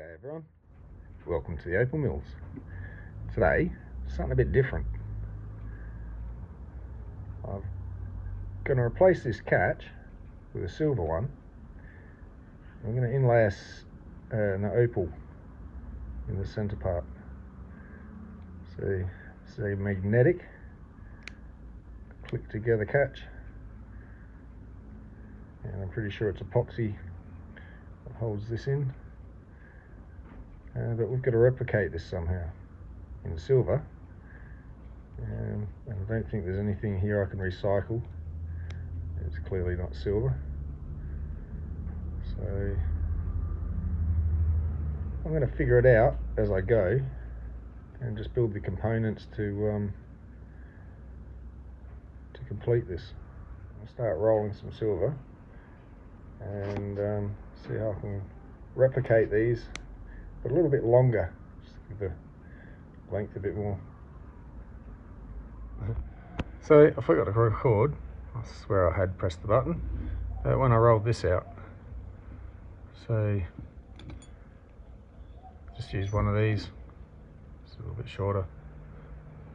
G'day everyone, welcome to the Opal Mills. Today, something a bit different. I'm going to replace this catch with a silver one. I'm going to inlay an opal in the centre part. So it's a magnetic click together catch, and I'm pretty sure it's epoxy that holds this in. But we've got to replicate this somehow in silver, and I don't think there's anything here I can recycle. It's clearly not silver, so I'm going to figure it out as I go and just build the components to complete this. I'll start rolling some silver and see how I can replicate these, but a little bit longer, just to give the length a bit more. So I forgot to record. I swear I had pressed the button when I rolled this out. So just use one of these. It's a little bit shorter.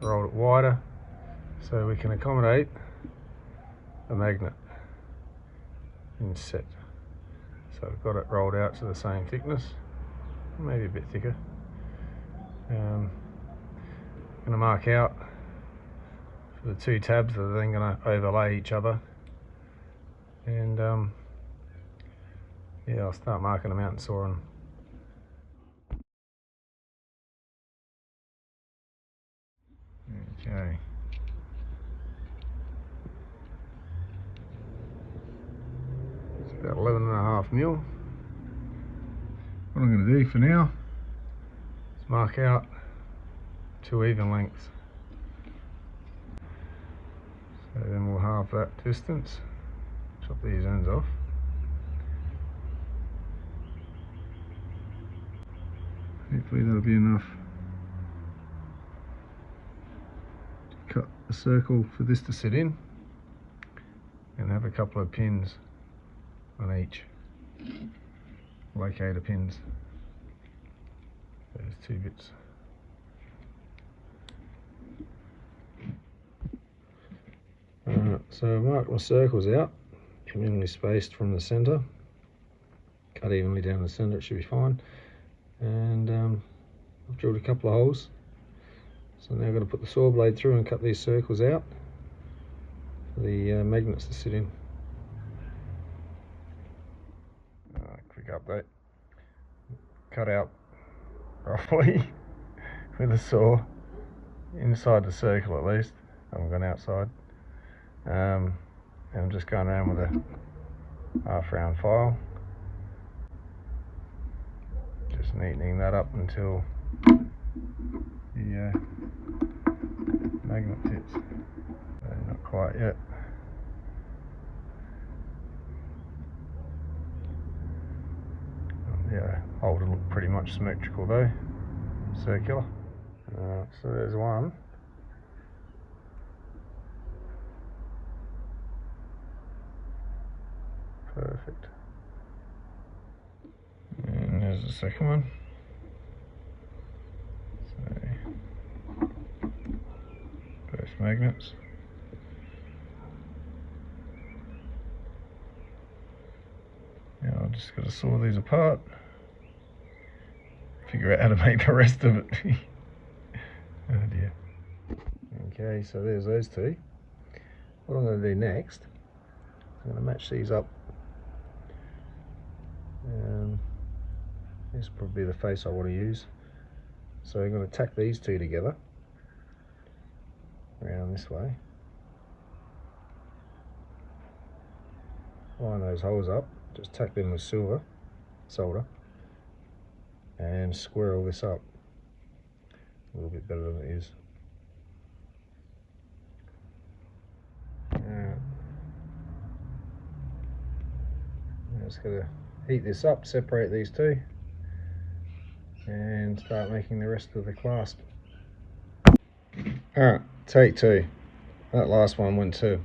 Rolled it wider so we can accommodate a magnet inset. So I've got it rolled out to the same thickness, maybe a bit thicker. I'm going to mark out for the two tabs that are then going to overlay each other, and yeah, I'll start marking them out and sawing them. Okay. It's about 11.5 mil. What I'm going to do for now is mark out two even lengths. So then we'll halve that distance, chop these ends off. Hopefully that'll be enough to cut a circle for this to sit in, and have a couple of pins on each, locator pins. There's two bits. So I've marked my circles out, evenly spaced from the centre, cut evenly down the centre, it should be fine. And I've drilled a couple of holes, so now I'm going to put the saw blade through and cut these circles out for the magnets to sit in. Quick update, cut out roughly with a saw, inside the circle at least, I haven't gone outside. And I'm just going around with a half round file, just neatening that up until the magnet fits. Not quite yet. Yeah, hole will look pretty much symmetrical though, circular. So there's one. Perfect. And there's the second one. So, both magnets. Now I've just got to saw these apart, figure out how to make the rest of it. Oh dear. Okay, so there's those two. What I'm going to do next, I'm going to match these up. This will probably be the face I want to use. So I'm going to tack these two together around this way. Line those holes up, just tack them with silver solder, and square all this up a little bit better than it is. I'm just going to heat this up, separate these two, and start making the rest of the clasp. Alright, take two. That last one went too.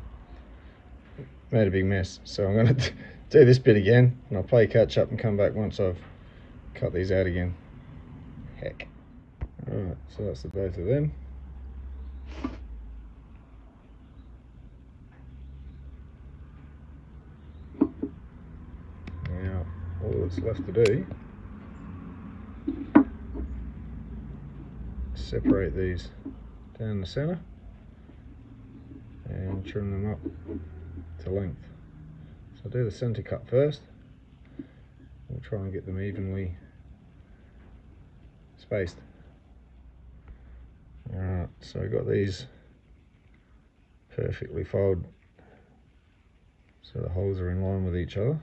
Made a big mess, so I'm going to do this bit again, and I'll play catch up and come back once I've cut these out again. Heck. Alright, so that's the both of them. Now, all that's left to do is separate these down the centre and trim them up to length. So I'll do the centre cut first. We'll try and get them evenly spaced. Alright, so I've got these perfectly folded so the holes are in line with each other.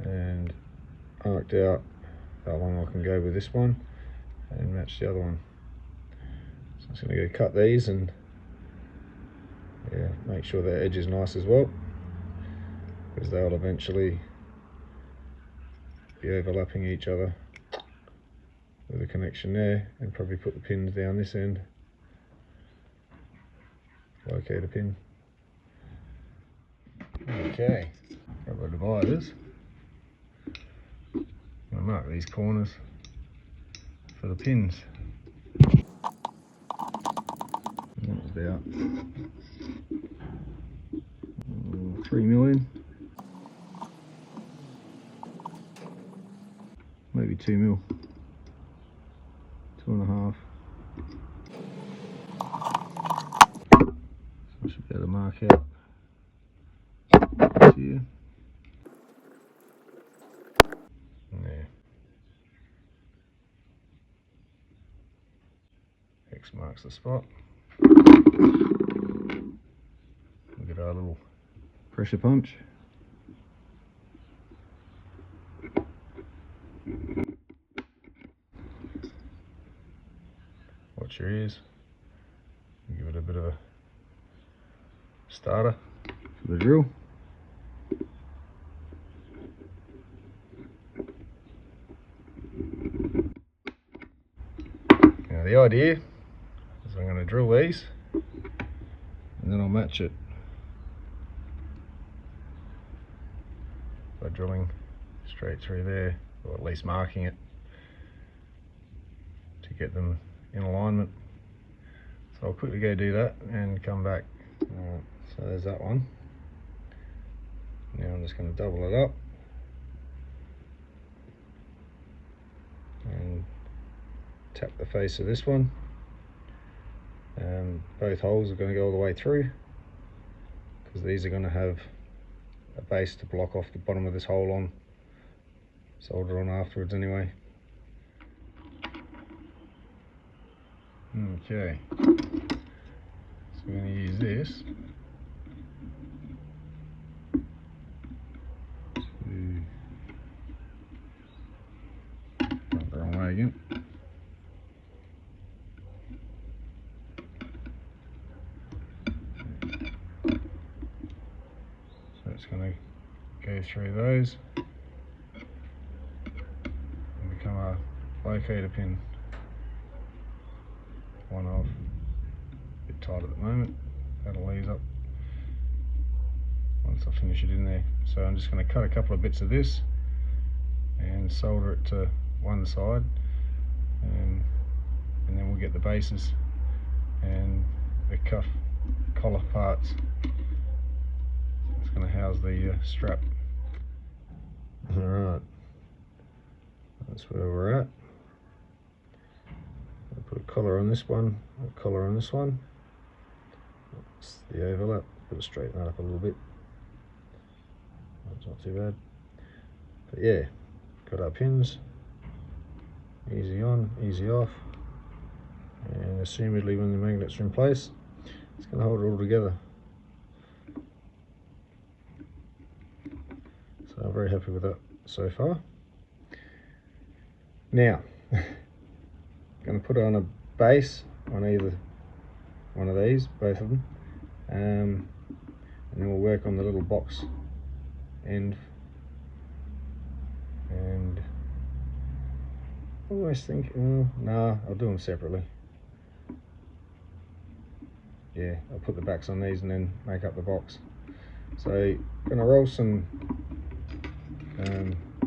And marked out how long I can go with this one and match the other one. So I'm just going to go cut these and make sure their edge is nice as well, because they'll eventually be overlapping each other with a connection there, and probably put the pins down this end. Locate a pin. Okay, got the dividers. I'm going to mark these corners for the pins. And that's about 3 million, maybe 2 mil, 2.5. So I should be able to mark out here. There. X marks the spot. We'll get our little pressure punch. Watch your ears. Give it a bit of a starter for the drill. Now the idea is I'm going to drill these and then I'll match it by drilling straight through there, or at least marking it to get them in alignment. So I'll quickly go do that and come back. Alright, so there's that one. Now I'm just going to double it up and tap the face of this one. Both holes are going to go all the way through, because these are going to have a base to block off the bottom of this hole on, solder on afterwards anyway. Okay, so we're going to use this to, the wrong way again. So it's going to go through those and become a locator pin. One off, a bit tight at the moment, that'll ease up once I finish it in there. So I'm just going to cut a couple of bits of this and solder it to one side, and then we'll get the bases and the cuff collar parts. It's going to house the strap. Alright, that's where we're at. I'll put a collar on this one, a collar on this one. That's the overlap. Got to straighten that up a little bit. That's not too bad. But yeah, got our pins. Easy on, easy off. And assumedly when the magnets are in place, it's going to hold it all together. So I'm very happy with that so far. Now, going to put it on a base on either one of these, both of them, and then we'll work on the little box end. And I always think, no, I'll do them separately. yeah, I'll put the backs on these and then make up the box. So I'm going to roll some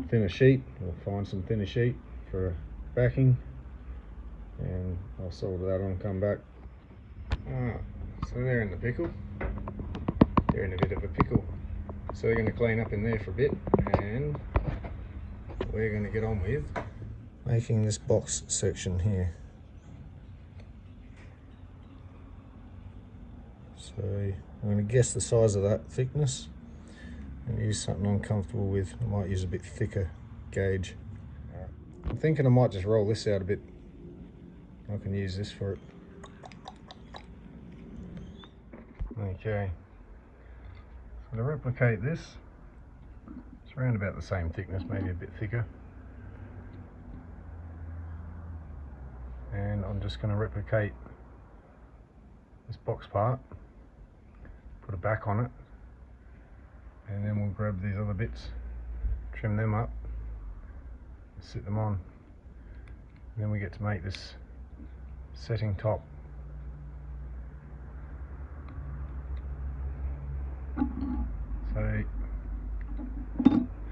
thinner sheet, or find some thinner sheet for backing, and I'll solder that on, come back. So they're in the pickle. They're in a bit of a pickle. So they're going to clean up in there for a bit, and we're going to get on with making this box section here. So I'm going to guess the size of that thickness and use something I'm comfortable with. I might use a bit thicker gauge. I'm thinking I might just roll this out a bit. I can use this for it. Okay, so to replicate this, it's around about the same thickness, maybe a bit thicker. And I'm just going to replicate this box part, put a back on it, and then we'll grab these other bits, trim them up, and sit them on. And then we get to make this setting top. So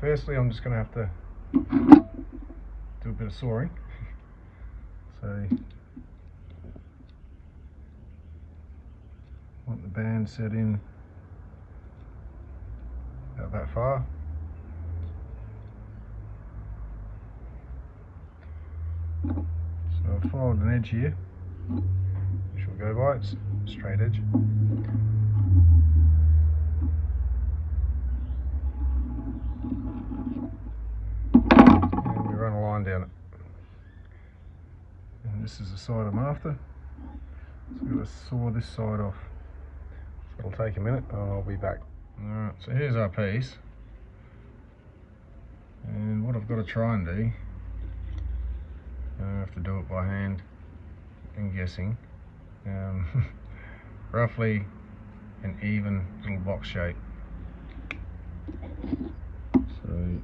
firstly I'm just going to have to do a bit of sawing. So want the band set in about that far. So I've followed an edge here, which will go by, it's a straight edge. And we run a line down it. And this is the side I'm after. So I'm going to saw this side off. So it'll take a minute and I'll be back. Alright, so here's our piece. And what I've got to try and do, I have to do it by hand and guessing, roughly an even little box shape. So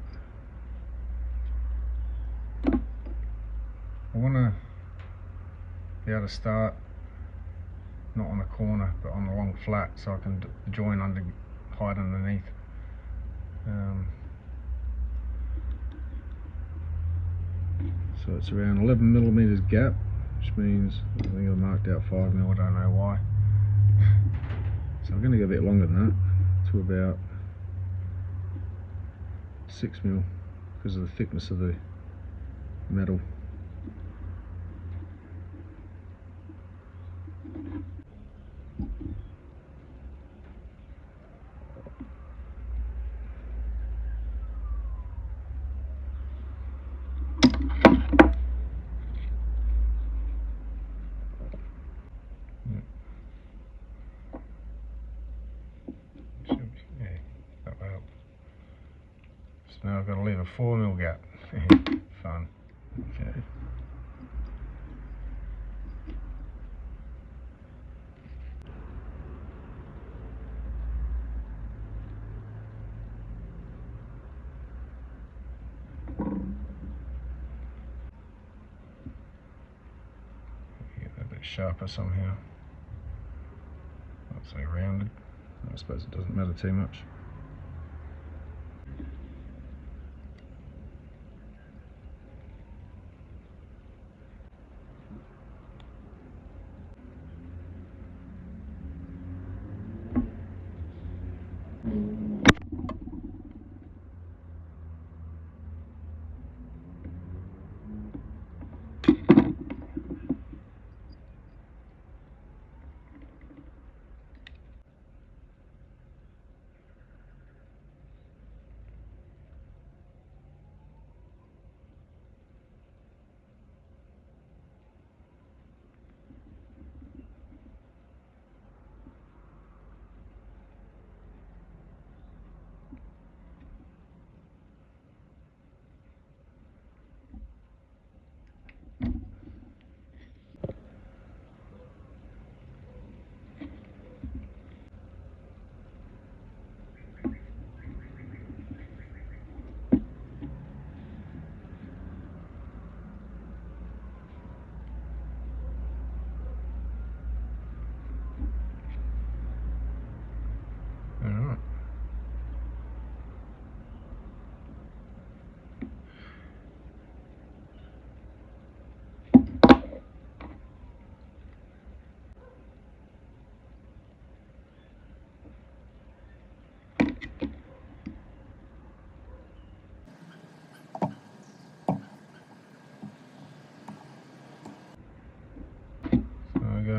I want to be able to start not on a corner but on a long flat, so I can join hide underneath. So it's around 11 millimeters gap, which means I think I marked out 5 mil, I don't know why. So I'm going to go a bit longer than that, to about 6 mil, because of the thickness of the metal. Now I've got to leave a 4 mil gap. Fun. Okay. Get that a bit sharper somehow. Not so rounded. I suppose it doesn't matter too much.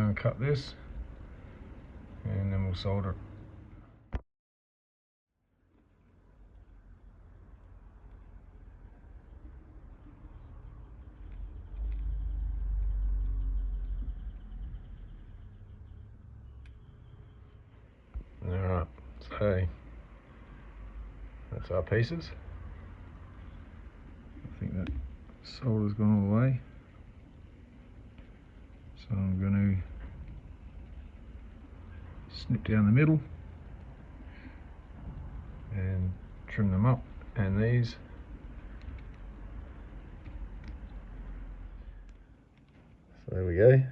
going to cut this and then we'll solder it. Alright, so that's our pieces. I think that solder's gone all the way. So I'm going to snip down the middle and trim them up, and these so there we go.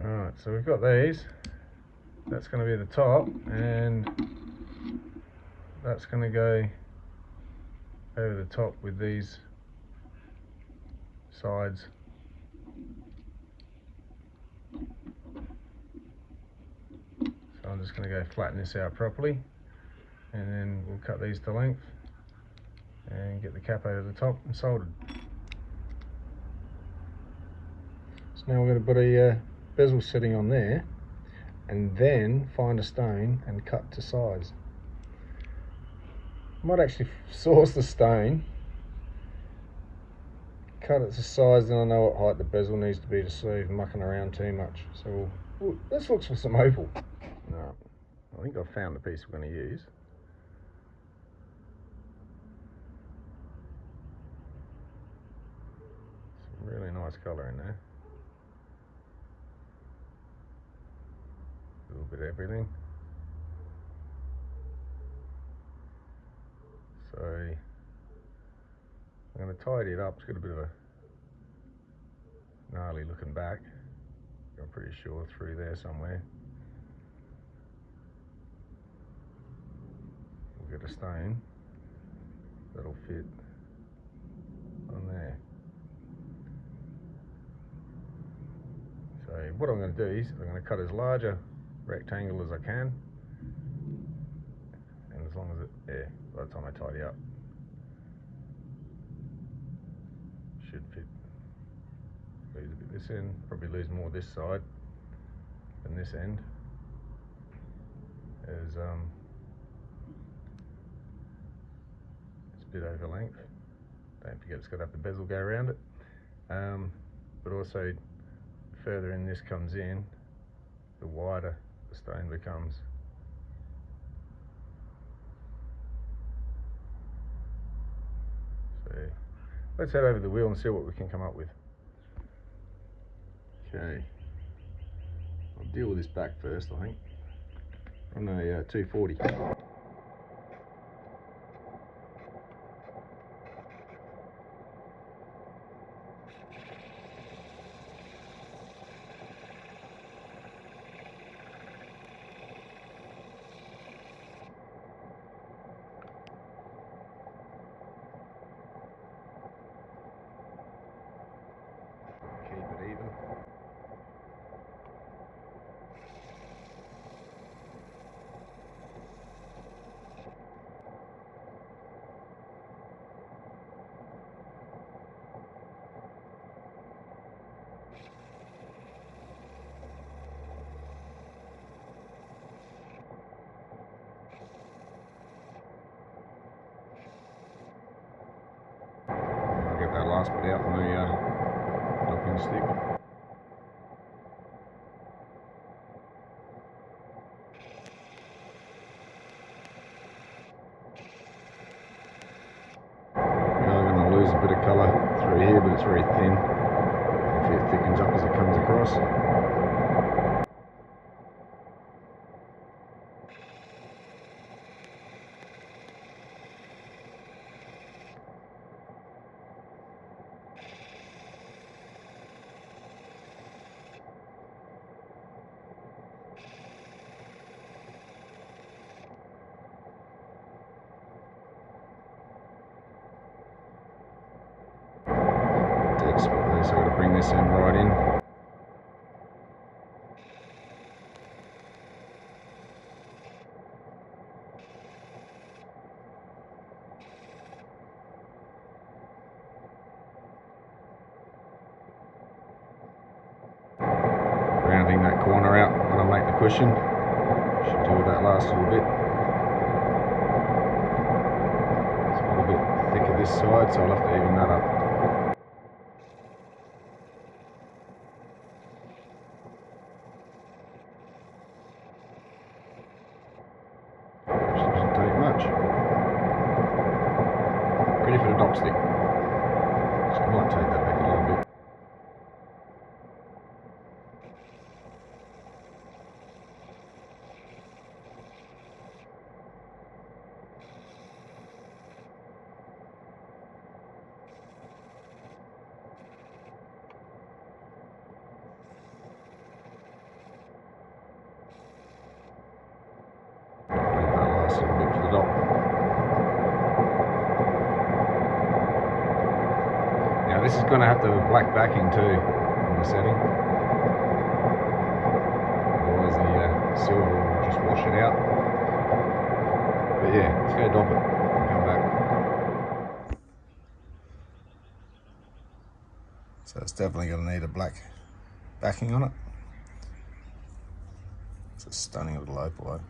Alright, so we've got these. That's going to be the top, and that's going to go over the top with these sides. So I'm just going to go flatten this out properly, and then we'll cut these to length and get the cap over the top and soldered. So now we're going to put a bezel setting on there, and then find a stone and cut to size. I might actually source the stone, cut it to size, then I know what height the bezel needs to be to save mucking around too much. So let's look for some opal. No, I think I've found the piece we're going to use. Some really nice colour in there. A little bit of everything. So I'm going to tidy it up. It's got a bit of a gnarly looking back. I'm pretty sure through there somewhere. We'll get a stone that'll fit on there. So what I'm going to do is I'm going to cut as large a rectangle as I can, and as long as it, yeah, by the time I tidy up, should fit. Lose a bit this end, probably lose more this side than this end, as it's a bit over length. Don't forget it's got to have the bezel go around it, but also the further in this comes in, the wider the stone becomes. So let's head over the wheel and see what we can come up with. Okay, I'll deal with this back first, I think. On a 240. Keep it even. I'll get that last bit out on the docking stick. A bit of colour through here, but it's very thin. Hopefully it thickens up as it comes across. So I've got to bring this in right in. cushion. Should do with that last little bit. It's a little bit thicker this side, so I'll have to even that up. Which doesn't take much. Ready for the dop stick. So I might take that back a little bit. This is going to have the black backing too in the setting, otherwise the silver will just wash it out. But yeah, let's go dop it and come back. So it's definitely going to need a black backing on it. It's a stunning little opal.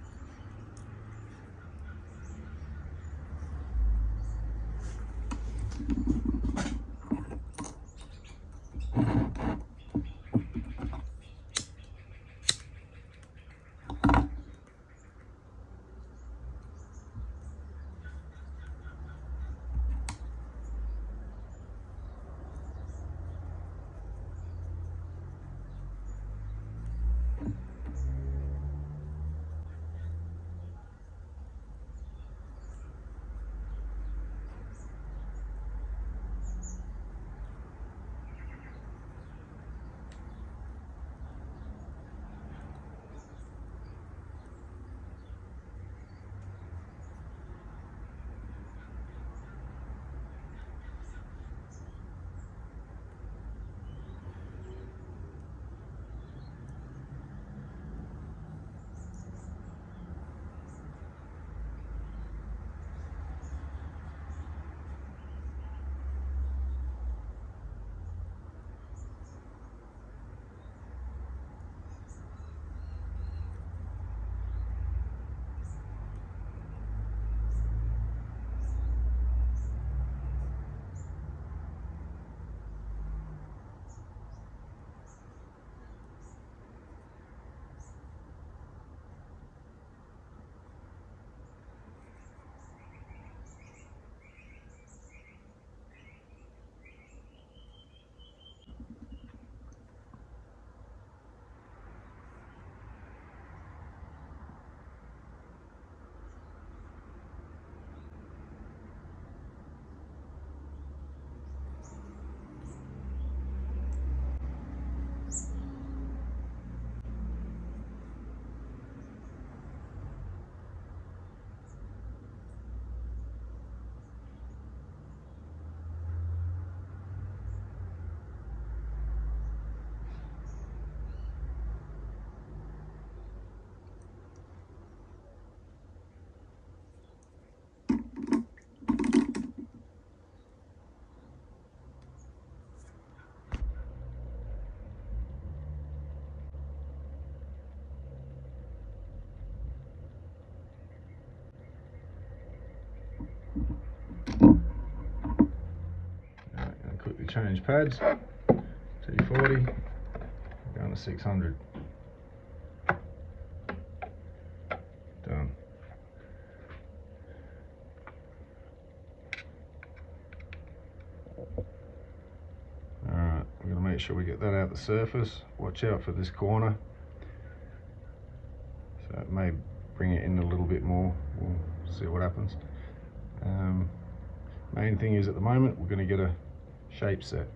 Quickly change pads, T40, down to 600. Done. Alright, we're going to make sure we get that out the surface. Watch out for this corner. So it may bring it in a little bit more. We'll see what happens. Main thing is at the moment we're going to get a shape set.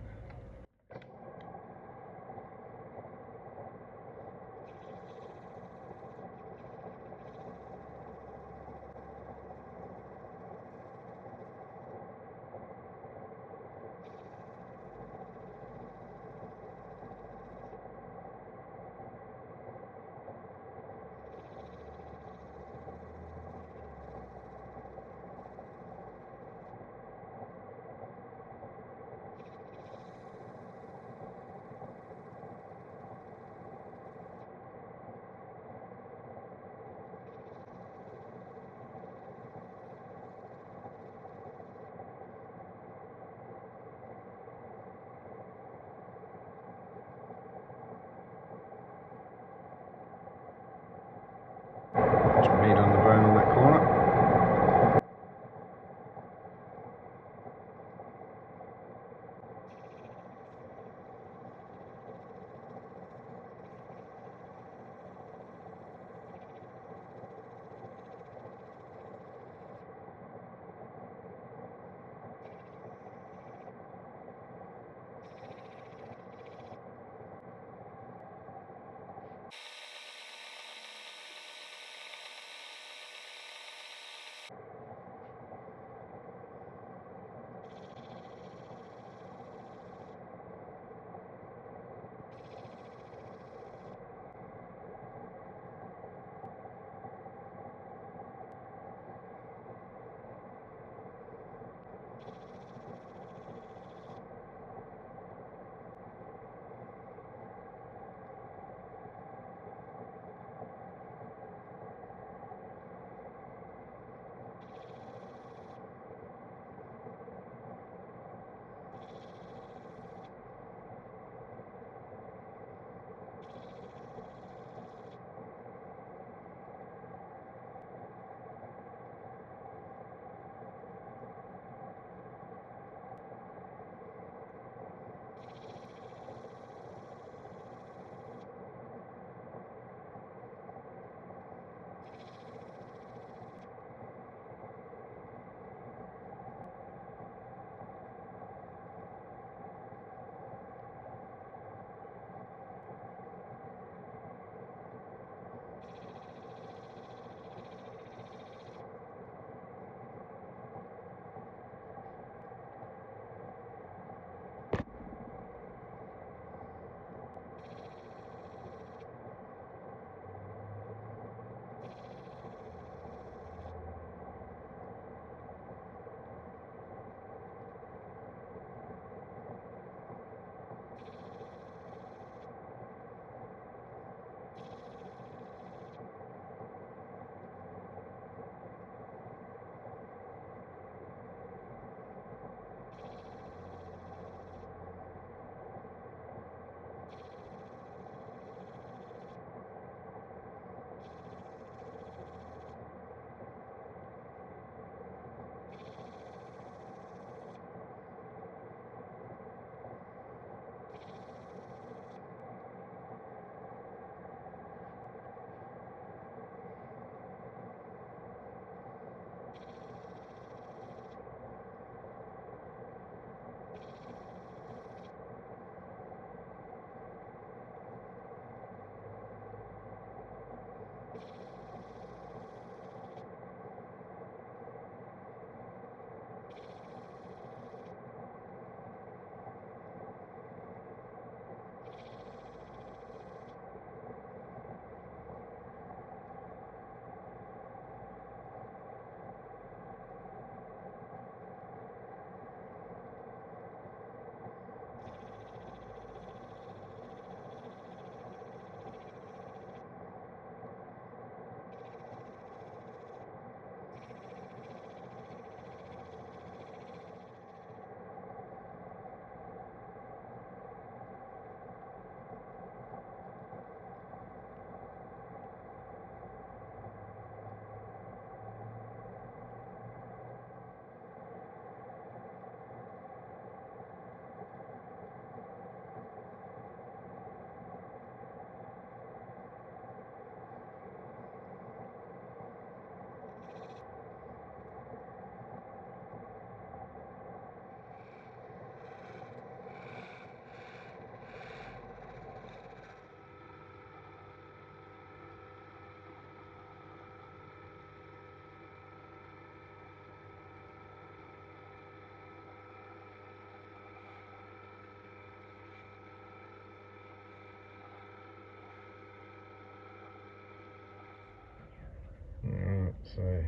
So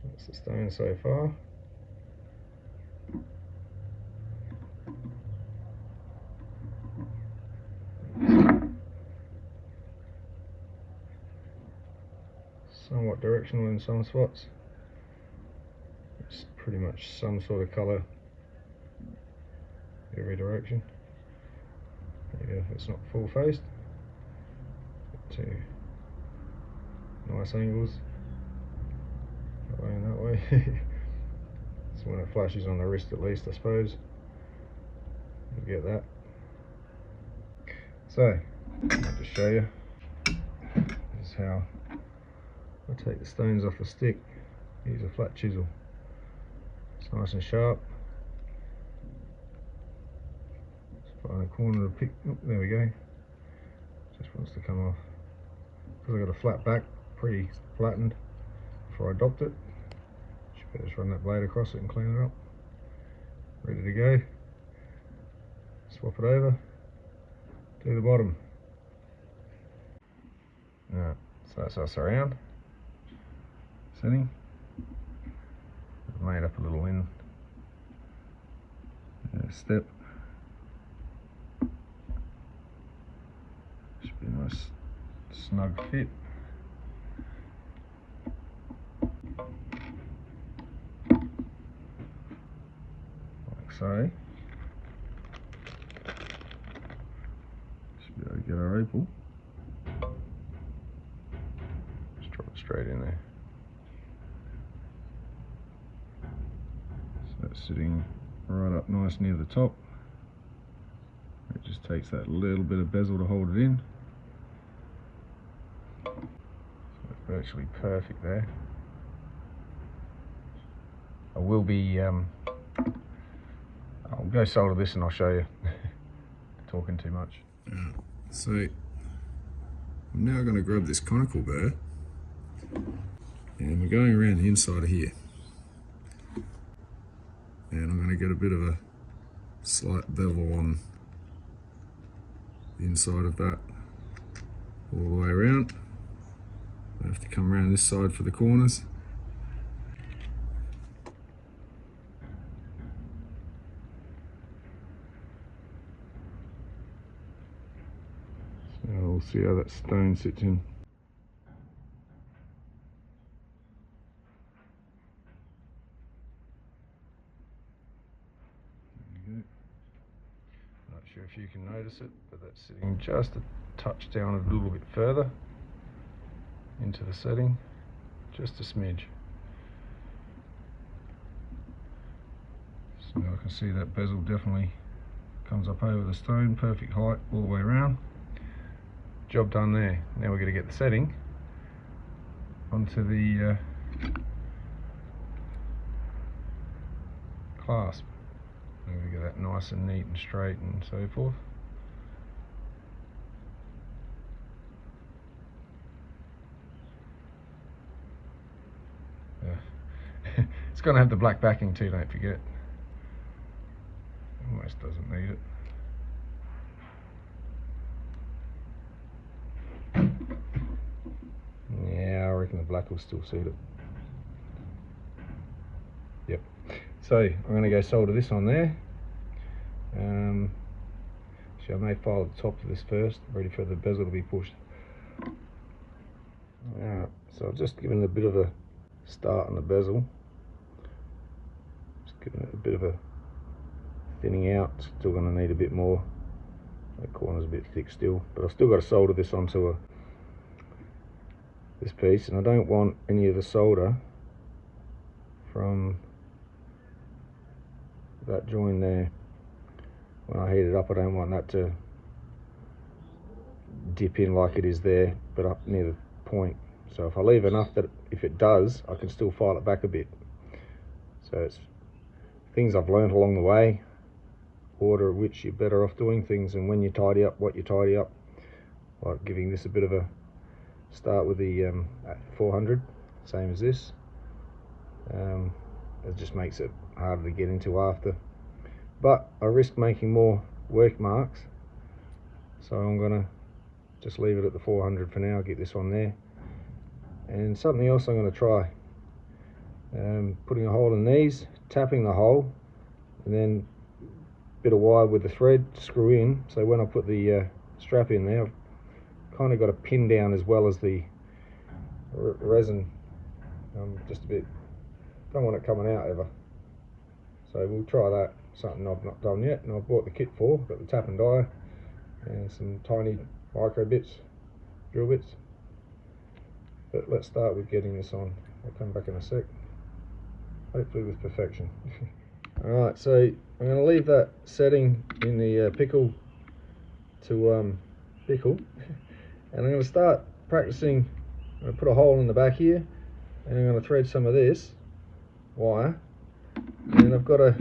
that's the stone so far. Somewhat directional in some spots. It's pretty much some sort of colour every direction. Maybe if it's not full faced. Two nice angles. That way and that way. So when it flashes on the wrist at least, I suppose. You get that. So, I'll just show you. This is how I take the stones off the stick. Use a flat chisel. It's nice and sharp. Just find a corner to pick. Oh, there we go. Just wants to come off. Because I've got a flat back, pretty flattened before I docked it. Should better just run that blade across it and clean it up. Ready to go. Swap it over. Do the bottom. Alright, so that's us around. Setting. I've made up a little in step. Should be a nice snug fit. Like so. Should be able to get our opal. Just drop it straight in there. So that's sitting right up nice near the top. It just takes that little bit of bezel to hold it in. So it's virtually perfect there. I will be, I'll go solder this and I'll show you. Talking too much. So I'm now going to grab this conical burr and we're going around the inside of here. And I'm going to get a bit of a slight bevel on the inside of that all the way around. I have to come around this side for the corners. So we'll see how that stone sits in. Not sure if you can notice it, but that's sitting just a touch down a little bit further into the setting, just a smidge. So I can see that bezel definitely comes up over the stone, perfect height all the way around. Job done there. Now we're going to get the setting onto the clasp. And we get that nice and neat and straight and so forth. It's going to have the black backing too, don't forget. Almost doesn't need it. Yeah, I reckon the black will still suit it. Yep. So I'm going to go solder this on there. So I may file the top of this first, ready for the bezel to be pushed. Alright, so I've just given it a bit of a start on the bezel. Just giving it a bit of a thinning out. Still going to need a bit more. That corner's a bit thick still, but I've still got to solder this onto this piece, and I don't want any of the solder from that join there. When I heat it up, I don't want that to dip in like it is there, but up near the point. So if I leave enough that if it does, I can still file it back a bit. So it's things I've learned along the way, order at which you're better off doing things, and when you tidy up, what you tidy up. Like giving this a bit of a start with the 400, same as this. It just makes it harder to get into after. But I risk making more work marks, so I'm gonna just leave it at the 400 for now, get this on there, And something else I'm going to try, putting a hole in these, tapping the hole, and then a bit of wire with the thread to screw in, so when I put the strap in there, I've kind of got a pin down as well as the resin, just a bit, don't want it coming out ever. So we'll try that, something I've not done yet, and I've bought the kit for, got the tap and die, and some tiny micro bits, drill bits. But let's start with getting this on. I'll come back in a sec, hopefully with perfection. Alright, so I'm going to leave that setting in the pickle to pickle, and I'm going to start practicing. I'm going to put a hole in the back here, and I'm going to thread some of this wire, and I've got a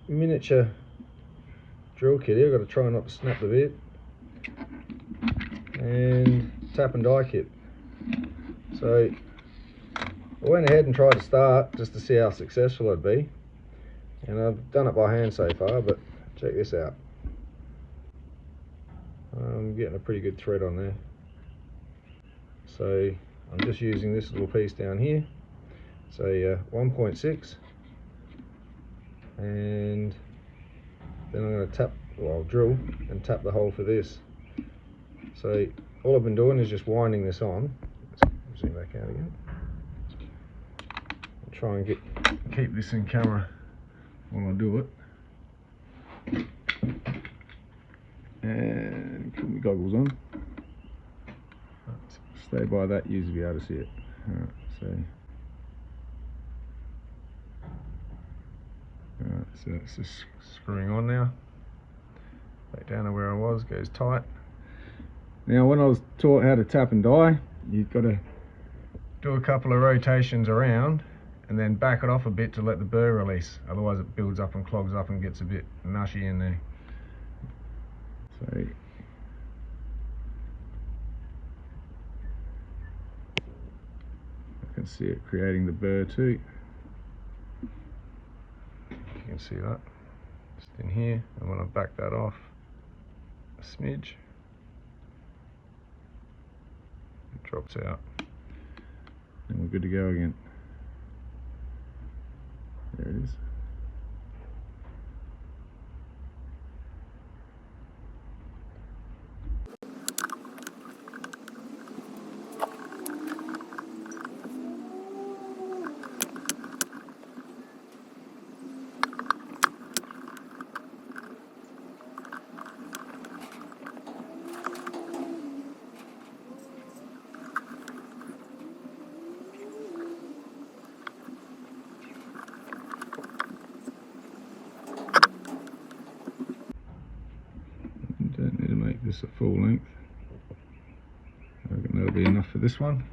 miniature drill kit here. I've got to try not to snap the bit, and tap and die kit. So I went ahead and tried to start just to see how successful I'd be, and I've done it by hand so far, but check this out. I'm getting a pretty good thread on there. So I'm just using this little piece down here. It's a 1.6, and then I'm going to tap, well, I'll drill and tap the hole for this. So all I've been doing is just winding this on. Let's zoom back out again. I'll try and keep this in camera while I do it. And put my goggles on. Stay by that, you'll be able to see it. Alright, so it's just screwing on now. Back down to where I was, goes tight. Now when I was taught how to tap and die, you've got to do a couple of rotations around and then back it off a bit to let the burr release, otherwise it builds up and clogs up and gets a bit mushy in there. So I can see it creating the burr too. You can see that just in here, and when I back that off a smidge, it drops out and we're good to go again. There it is. Don't need to make this a full length. I reckon that'll be enough for this one.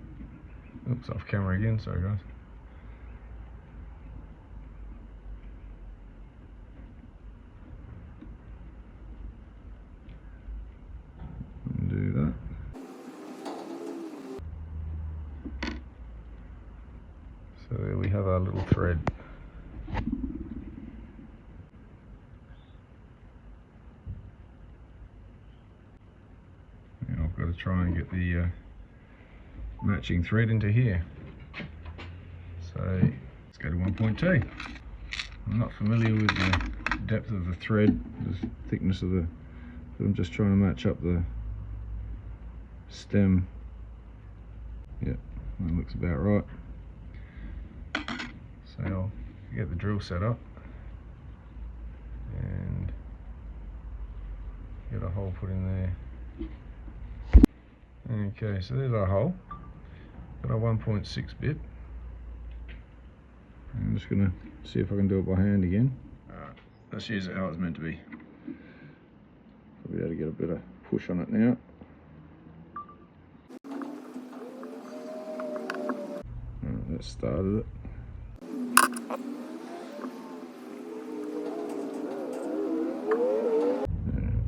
Oops, off camera again, sorry guys. Do that. So there we have our little thread. Now I've got to try and get the matching thread into here. So let's go to 1.2. I'm not familiar with the depth of the thread, the thickness of the, but I'm just trying to match up the stem. Yep, that looks about right. So I'll get the drill set up and get a hole put in there. Okay, so there's our hole. Got a 1.6 bit. I'm just going to see if I can do it by hand again. Alright, let's use it how it's meant to be. Probably able to get a bit of push on it now. Alright, that started it.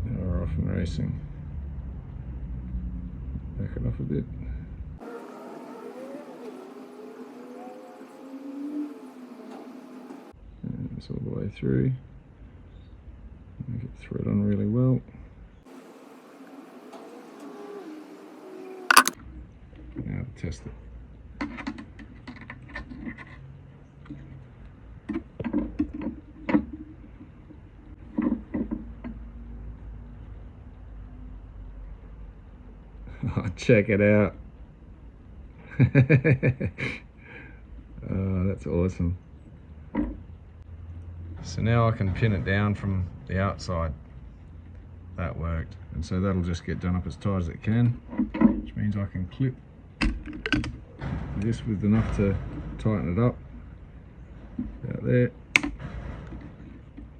Now we're off and racing. Back it off a bit. And it's all the way through. Make it thread on really well. Now how to test it. Oh, check it out. Oh, that's awesome. So now I can pin it down from the outside. That worked. And so that'll just get done up as tight as it can, which means I can clip this with enough to tighten it up about there. And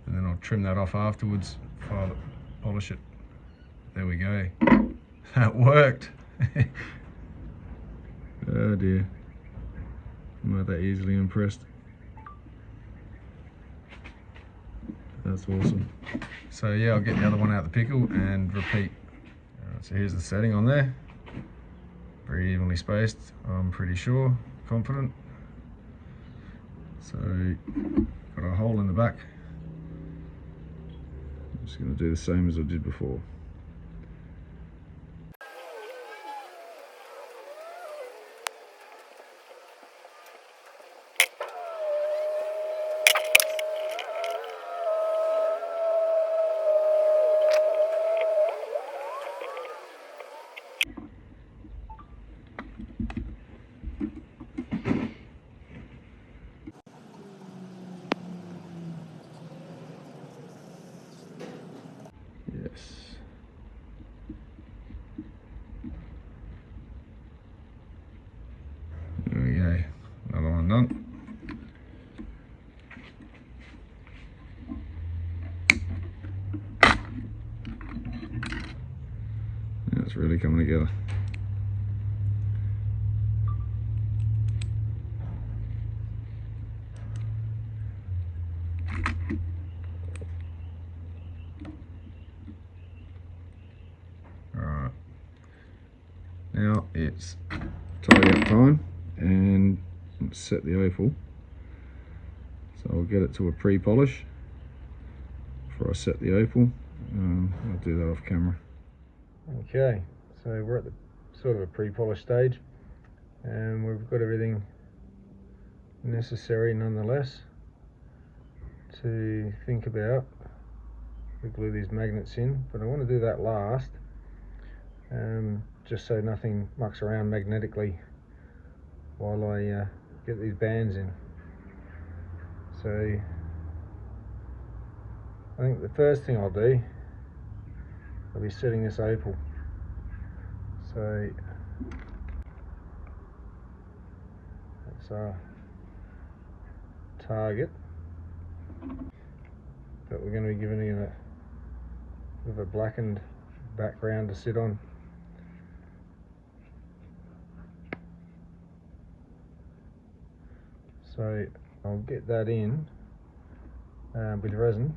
then I'll trim that off afterwards, file it, polish it. There we go. That worked. Oh dear. I'm not that easily impressed. That's awesome. So yeah, I'll get the other one out of the pickle and repeat. So here's the setting on there. Very evenly spaced, I'm pretty sure, confident. So, got a hole in the back. I'm just going to do the same as I did before. Yes. There we go. Another one done. Yeah, it's really coming together. Alright. Now it's tidy up time and let's set the Opal. So I'll get it to a pre-polish before I set the Opal. I'll do that off camera. Okay, so we're at the sort of a pre-polish stage and we've got everything necessary nonetheless to think about. We glue these magnets in, but I want to do that last, just so nothing mucks around magnetically while I get these bands in. So I think the first thing I'll do, I'll be setting this Opal. So that's our target, but we're going to be giving it a bit of a blackened background to sit on. So I'll get that in with resin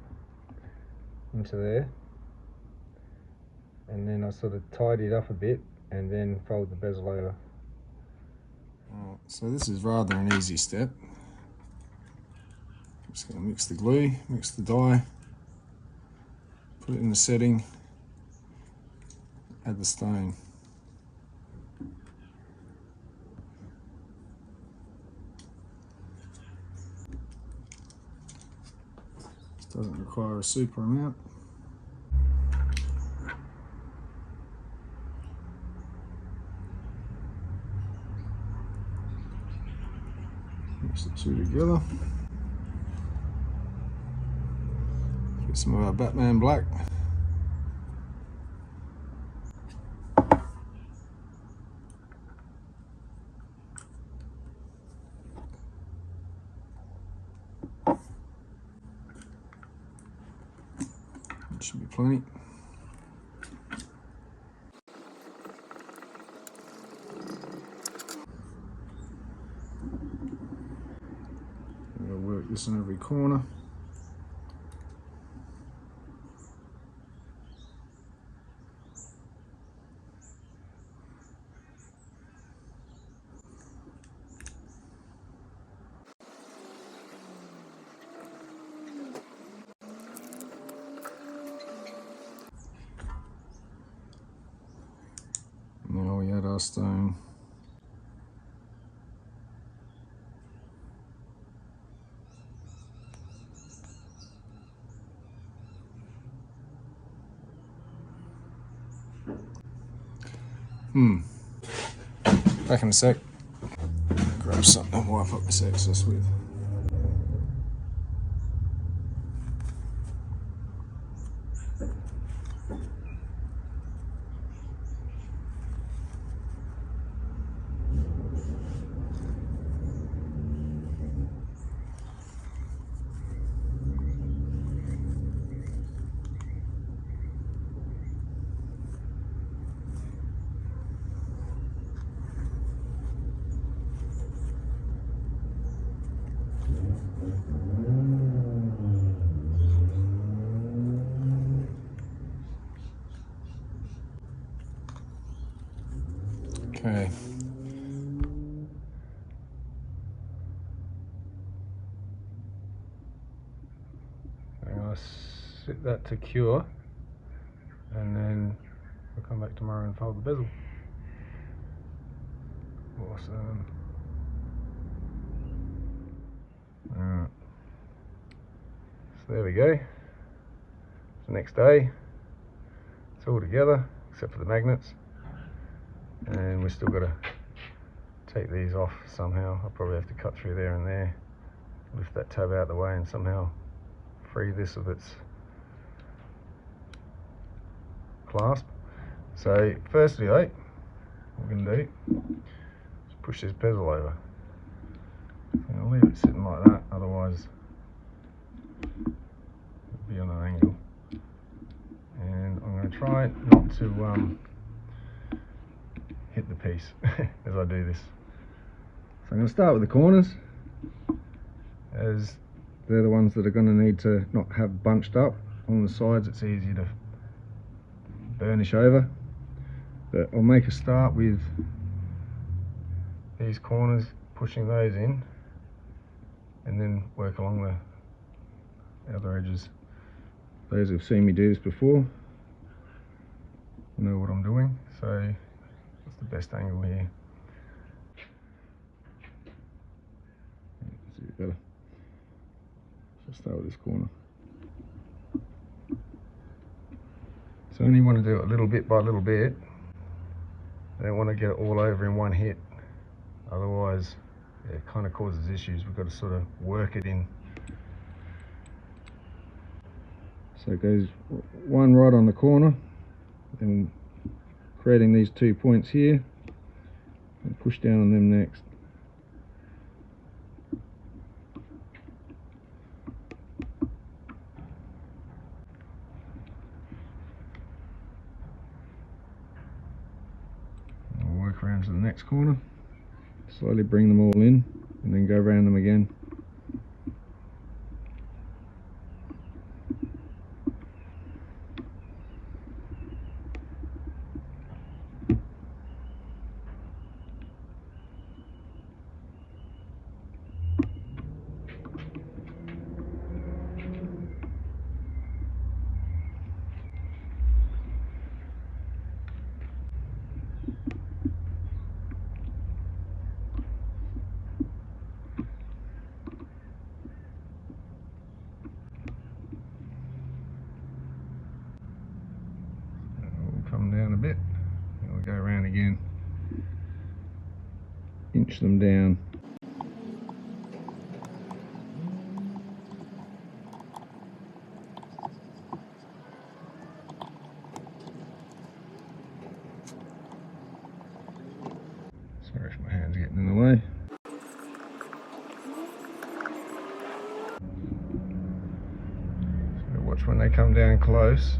into there, and then I'll sort of tidy it up a bit and then fold the bezel over. So this is rather an easy step. I'm just going to mix the glue, mix the dye, put it in the setting, add the stone. This doesn't require a super amount. Mix the two together. Get some of our Batman black. That should be plenty. I'm going to work this in every corner. Now we add our stone. Back in a sec. Grab something to wipe up this excess with. Okay. I'm going to sit that to cure, and then we'll come back tomorrow and fold the bezel. Awesome. Alright. So there we go. It's the next day. It's all together except for the magnets. And we've still got to take these off somehow. I'll probably have to cut through there and there, lift that tab out of the way and somehow free this of its clasp. So firstly though, what we're going to do is push this bezel over. And I'll leave it sitting like that, otherwise it'll be on an angle. And I'm going to try not to hit the piece as I do this. So I'm going to start with the corners, as they're the ones that are going to need to not have bunched up. On the sides it's easier to burnish over, but I'll make a start with these corners, pushing those in, and then work along the other edges. Those who've seen me do this before know what I'm doing, so that's the best angle here. See it better. So start with this corner. So only want to do it a little bit by little bit. I don't want to get it all over in one hit, otherwise it kind of causes issues. We've got to sort of work it in. So it goes one right on the corner, and creating these 2 points here, and push down on them next. And we'll work around to the next corner, slowly bring them all in, and then go around them again. Come down a bit, and we'll go around again, inch them down. Sorry if my hand's getting in the way. So watch when they come down close.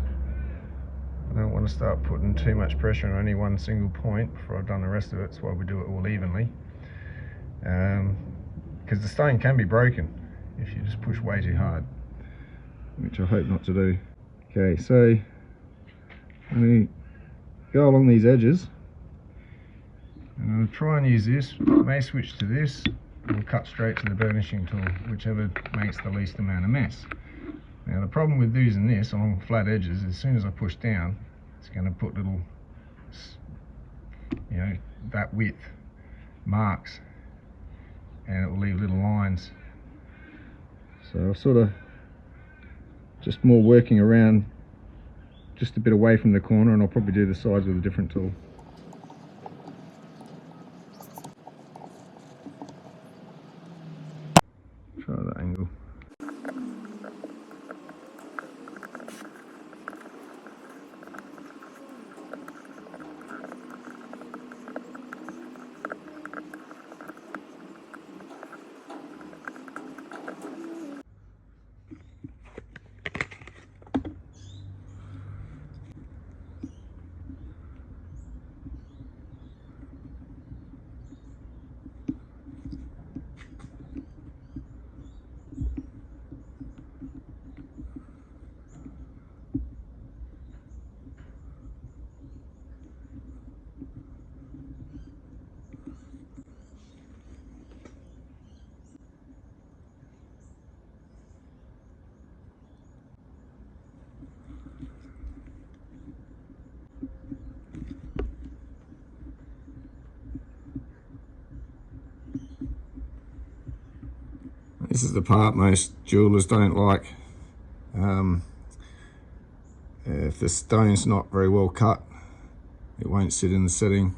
I don't want to start putting too much pressure on only one single point before I've done the rest of it. That's why we do it all evenly, because the stone can be broken if you just push way too hard, which I hope not to do. Okay, so I'm going to go along these edges, and I'm going to try and use this. I may switch to this and cut straight to the burnishing tool, whichever makes the least amount of mess. Now the problem with using this along flat edges is as soon as I push down, it's going to put little, you know, that width marks, and it will leave little lines. So I'm sort of just more working around just a bit away from the corner, and I'll probably do the sides with a different tool. This is the part most jewelers don't like. If the stone's not very well cut, it won't sit in the setting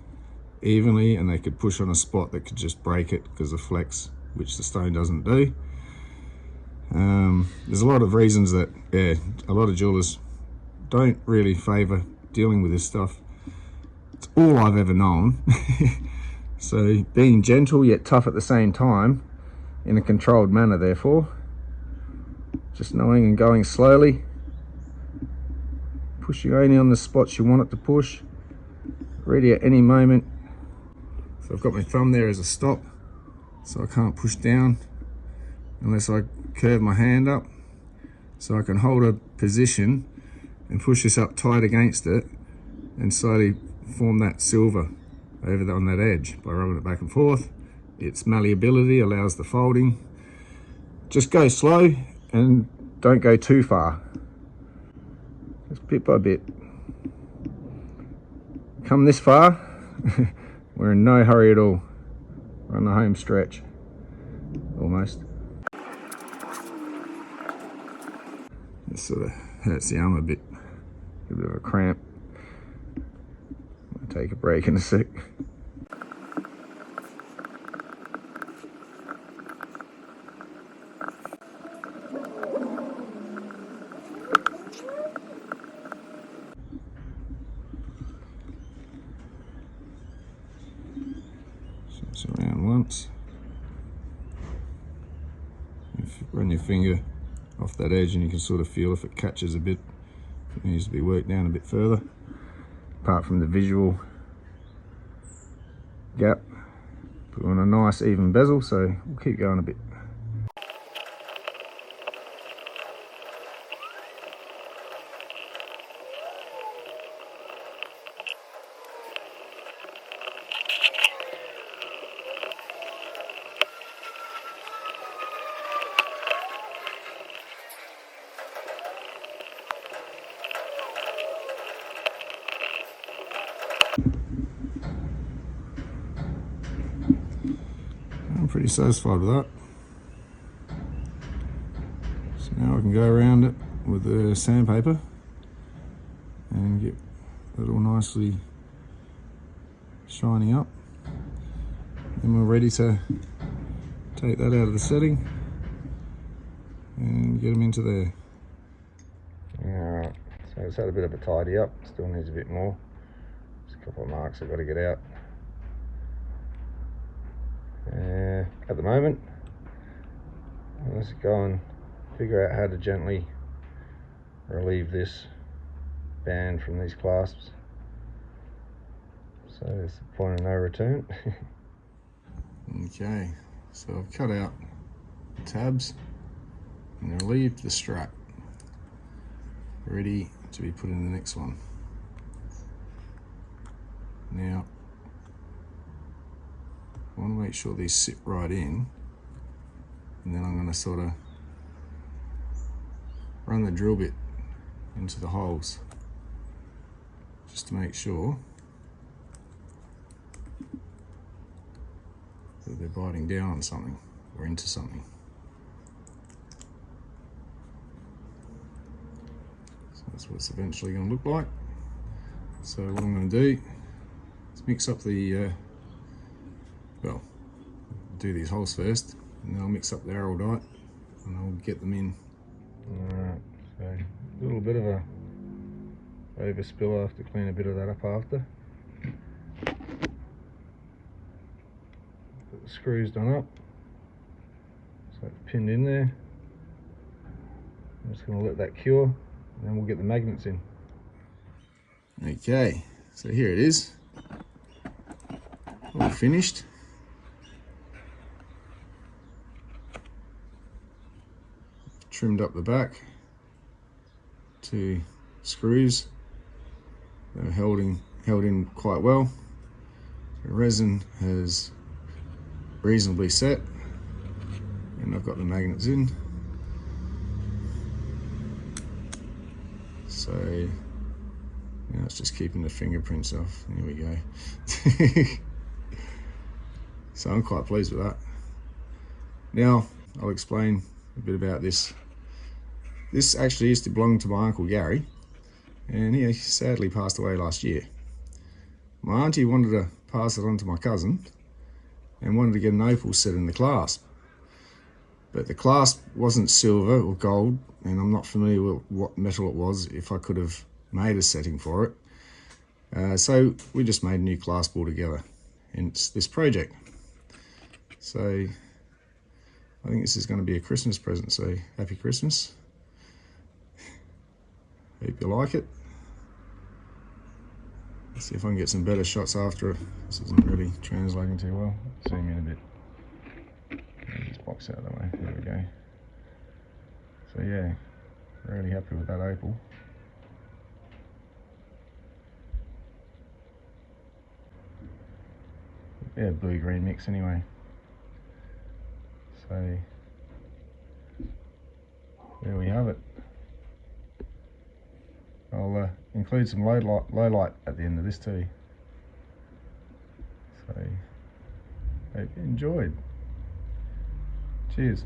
evenly, and they could push on a spot that could just break it because of flex, which the stone doesn't do. There's a lot of reasons that, yeah, a lot of jewelers don't really favour dealing with this stuff. It's all I've ever known. So being gentle yet tough at the same time, in a controlled manner therefore, just knowing and going slowly, pushing only on the spots you want it to push, ready at any moment. So I've got my thumb there as a stop, so I can't push down unless I curve my hand up, so I can hold a position and push this up tight against it and slowly form that silver over on that edge by rubbing it back and forth. Its malleability allows the folding. Just go slow and don't go too far. Just bit by bit. Come this far, we're in no hurry at all. We're on the home stretch, almost. This sort of hurts the arm a bit of a cramp. I'll take a break in a sec. It's around once. Run your finger off that edge and you can sort of feel if it catches a bit. It needs to be worked down a bit further. Apart from the visual gap, put on a nice even bezel, so we'll keep going a bit. I'm pretty satisfied with that. So now I can go around it with the sandpaper and get it all nicely shiny up. Then we're ready to take that out of the setting and get them into there. Alright, so it's had a bit of a tidy up, still needs a bit more. There's a couple of marks I've got to get out. At the moment, let's go and figure out how to gently relieve this band from these clasps. So it's the point of no return. Okay, so I've cut out the tabs and relieved the strap, ready to be put in the next one. Now I want to make sure these sit right in, and then I'm going to sort of run the drill bit into the holes just to make sure that they're biting down on something or into something. So that's what it's eventually going to look like. So what I'm going to do is mix up the well, do these holes first, and then I'll mix up the araldite and I'll get them in. Alright, so a little bit of a overspill. I have to clean a bit of that up after. Put the screws done up, so it's pinned in there. I'm just going to let that cure, and then we'll get the magnets in. Okay, so here it is, all finished. Trimmed up the back, 2 screws. They're held in quite well. The resin has reasonably set, and I've got the magnets in. So now it's just keeping the fingerprints off. There we go. So I'm quite pleased with that. Now I'll explain a bit about this. This actually used to belong to my Uncle Gary, and he sadly passed away last year. My auntie wanted to pass it on to my cousin and wanted to get an opal set in the clasp. But the clasp wasn't silver or gold, and I'm not familiar with what metal it was, if I could have made a setting for it. So we just made a new clasp altogether, and it's this project. So I think this is going to be a Christmas present, so happy Christmas. Hope you like it. Let's see if I can get some better shots after it. This isn't really translating too well. See me in a bit. Get this box out of the way. There we go. So yeah, really happy with that opal. Yeah, blue-green mix anyway. So there we have it. I'll include some low light at the end of this too. So hope you enjoyed. Cheers.